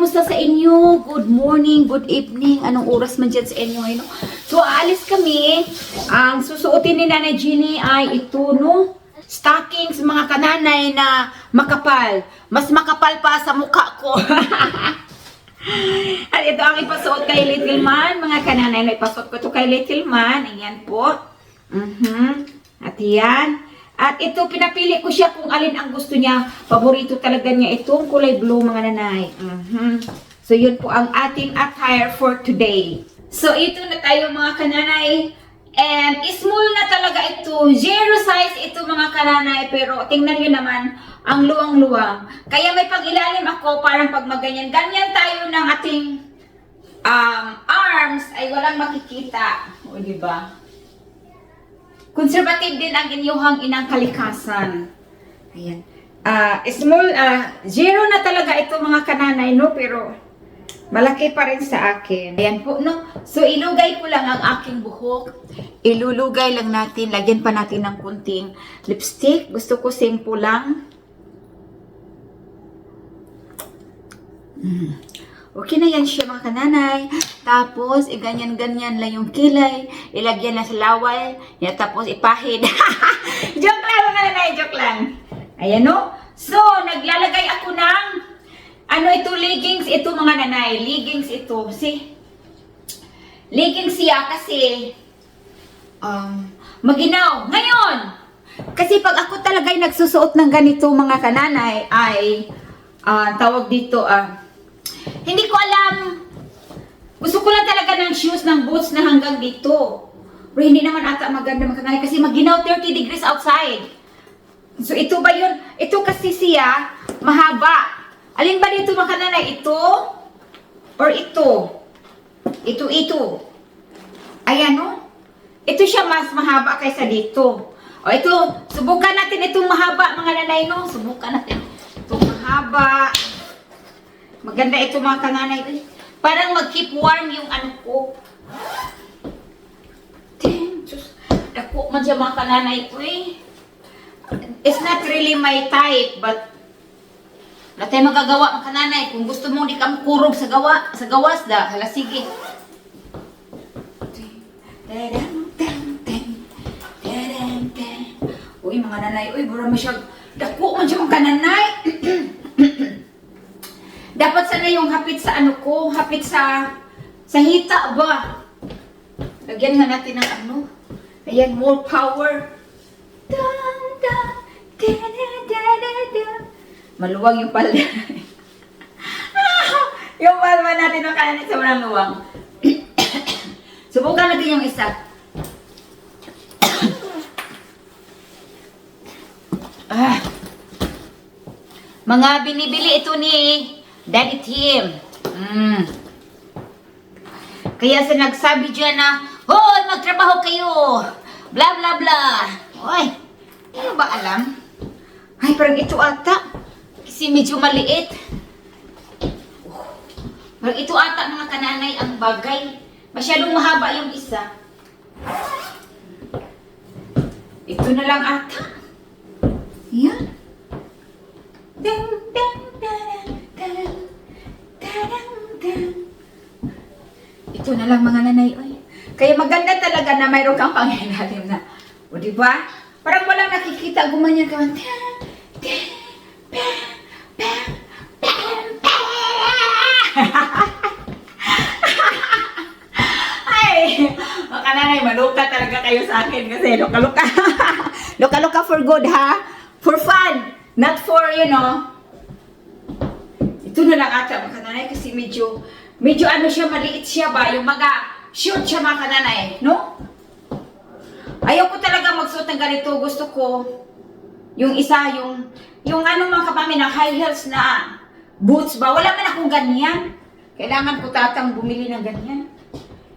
kumusta sa inyo? Good morning, good evening. Anong oras man dyan sa inyo? No? So, aalis kami. Ang susuotin ni Nanay Jeannie ay ito, no? Stockings, mga kananay na makapal. Mas makapal pa sa mukha ko. At ito ang ipasuot kay Little Man. Mga kananay na ipasuot ko ito kay Little Man. Ayan po. At yan. At ito, pinapili ko siya kung alin ang gusto niya. Paborito talaga niya itong kulay blue, mga nanay. So, yun po ang ating attire for today. So, ito na tayo, mga kananay. And, small na talaga ito. Zero size ito, mga kananay. Pero, tingnan nyo naman, ang luwang-luwang. Kaya may pag-ilalim ako, parang pag maganyan. Ganyan tayo ng ating arms ay walang makikita. O, diba? Conservative din ang inyong inang kalikasan. Ayan. Small, zero na talaga ito, mga kananay, no? Pero, malaki pa rin sa akin. Ayan po, no? So, ilugay ko lang ang aking buhok. Ilulugay lang natin. Lagyan pa natin ng kunting lipstick. Gusto ko simple lang. Okay na yan siya, mga kananay. Tapos, ganyan-ganyan lang yung kilay. Ilagyan na sa laway. Yan, tapos ipahid. Joke lang, mga kananay. Joke lang. Ayan, no? So, naglalagay ako ng ito, leggings. Ito, mga nanay. Leggings ito. See? Leggings siya kasi maginaw. Ngayon, kasi pag ako talaga'y nagsusuot ng ganito, mga kananay, ay tawag dito, hindi ko alam. Gusto ko lang talaga ng shoes, ng boots na hanggang dito. Pero hindi naman ata maganda, mga kananay, kasi maginaw 30 degrees outside. So, ito ba yun? Ito kasi siya, mahaba. Alin ba dito, mga kananay? Ito? Or ito? Ito. Ayan, no? Ito siya mas mahaba kaysa dito. O, ito. Subukan natin itong mahaba, mga nanay, no? Subukan natin. Itong mahaba. Maganda ito, mga kananay. Parang mag-keep warm yung ano ko. Damn, Diyos. Dako man siya, mga kananay. It's not really my type, but wala tayo magagawa, mga kananay. Kung gusto mo, di ka makurog sa gawas da. Hala, sige. Uy, mga nanay. Uy, bura mo siya. Dako man siya, mga kananay. Dapat sana yung hapit sa ano ko, hapit sa hita ba? Lagyan nga natin ng ano. Ayan, more power. Maluwag yung palda. Yung palda natin ng kanan sa walang luwang. Subukan natin yung isa. Mga binibili ito ni Daddy Tim. Kaya sa nagsabi dyan na, hoy, magtrabaho kayo. Bla bla bla. Hoy, hindi ba alam? Ay, parang ito ata. Kasi medyo maliit. Parang ito ata, mga kananay, ang bagay. Masyadong mahaba yung isa. Ito na lang ata. Yan. Ito na lang, mga nanay. Oy. Kaya maganda talaga na mayroon kang pangilalim na. O diba? Parang walang nakikita. Gumanyan ka. Ay, mga nanay, maluka talaga kayo sa akin kasi luka-luka. Luka-luka for good, ha? For fun. Not for, ito na lang ata, mga kananay, kasi medyo ano siya, maliit siya ba? Yung mga short siya, mga kananay, no? Ayaw ko talaga magsuot ng ganito. Gusto ko, yung isa, yung mga kapami na high heels na boots ba? Wala man akong ganyan. Kailangan ko tatang bumili ng ganyan.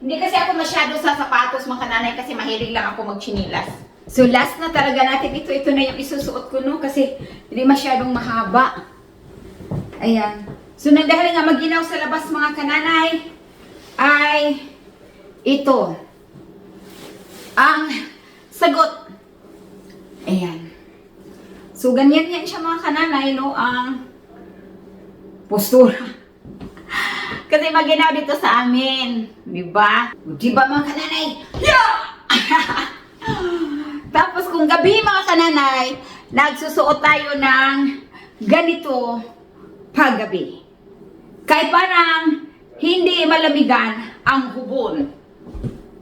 Hindi kasi ako masyado sa sapatos, mga kananay, kasi mahilig lang ako magchinilas. So, last na talaga natin ito. Ito na yung isusuot ko, no? Kasi hindi masyadong mahaba. Ayan. So, dahil nga maginaw sa labas, mga kananay, ay ito. Ang sagot. Ayan. So, ganyan yan siya, mga kananay, no? Ang postura. Kasi maginaw dito sa amin. Diba? Diba mga kananay? Yeah! Tapos kung gabi mga kananay, nagsusuot tayo ng ganito paggabi. Kaya parang hindi malamigan ang hubon.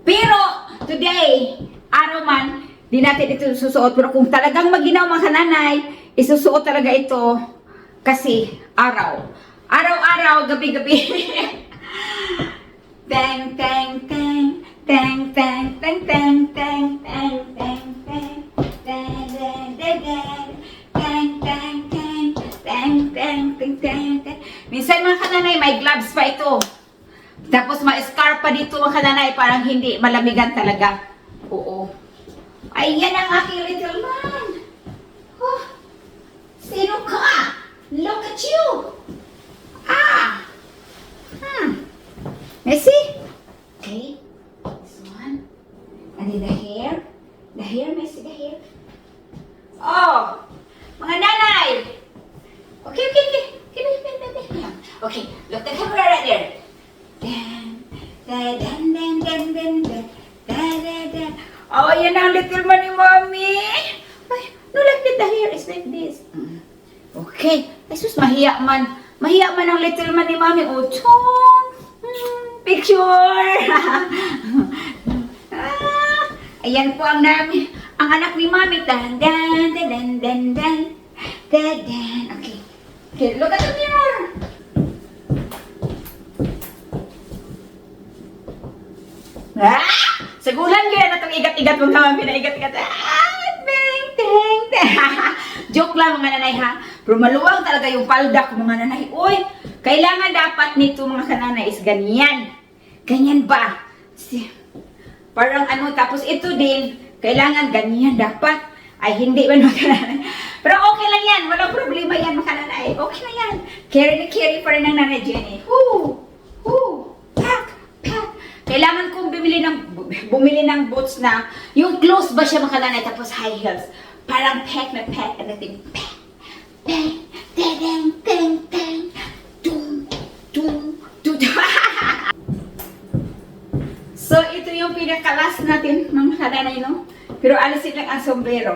Pero today, araw man, di natin ito susuot. Pero kung talagang maginaw mga kananay, isusuot talaga ito kasi araw. Araw-araw, gabi-gabi. Teng, teng, teng. Teng, teng, teng, teng, teng, teng, teng, teng. Teng, teng, teng, teng. Teng, teng, teng. Teng, teng, teng, teng, teng. Minsan mga kananay, may gloves pa ito. Tapos may scarf pa dito mga kananay, parang hindi malamigan talaga. Oo. Ayan ang aking little man. Oh, sino ka? Look at you. Ah. Messi? Okay. This one. And then the hair. The hair, Messi, the hair. Oh. Mga nanay. Okay. Okay, look the camera right there. Dan, dan, dan, dan, dan, dan, dan, dan, dan. Oh, yan ang little man ni Mommy. Ay, no, like that, the hair is like this. Okay. Ay, sus, mahiya man. Mahiya man ang little man ni Mommy. Oh, chong. Picture. Ayan po ang namin. Ang anak ni Mommy. Dan, dan, dan, dan, dan, dan. Dan, dan. Okay. Okay, look at the mirror. Sagulan ko na itong igat-igat mong naman pinaigat-igat. Bang, teng, teng. Joke lang mga nanay ha. Pero maluwang talaga yung palda ko mga nanay. Uy, kailangan dapat nito mga kananay is ganyan. Ganyan ba? Parang ano, tapos ito din, kailangan ganyan dapat. Ay, hindi ba mga kananay? Pero okay lang yan. Walang problema yan mga kananay. Okay na yan. Carry na carry pa rin ng nanay Jenny. Pack. Kailangan kong bumili ng boots na yung close ba siya mga kananay tapos high heels. Parang pack na pack and everything. Pack. Teng, teng, teng, teng. Tum. So, ito yung pinakalas natin mga kananay, no? Pero alisin lang ang sombrero.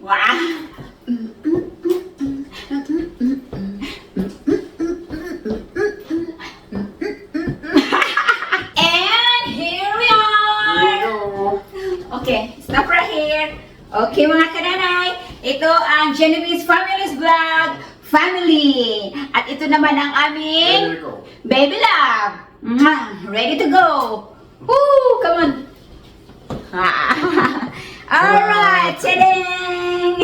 Wow! And here we are! Okay, stop right here. Okay mga kananay, ito ang Genovese Family's Vlog Family. At ito naman ang aming Baby Love. Ready to go. Woo! Come on. Alright, tadang!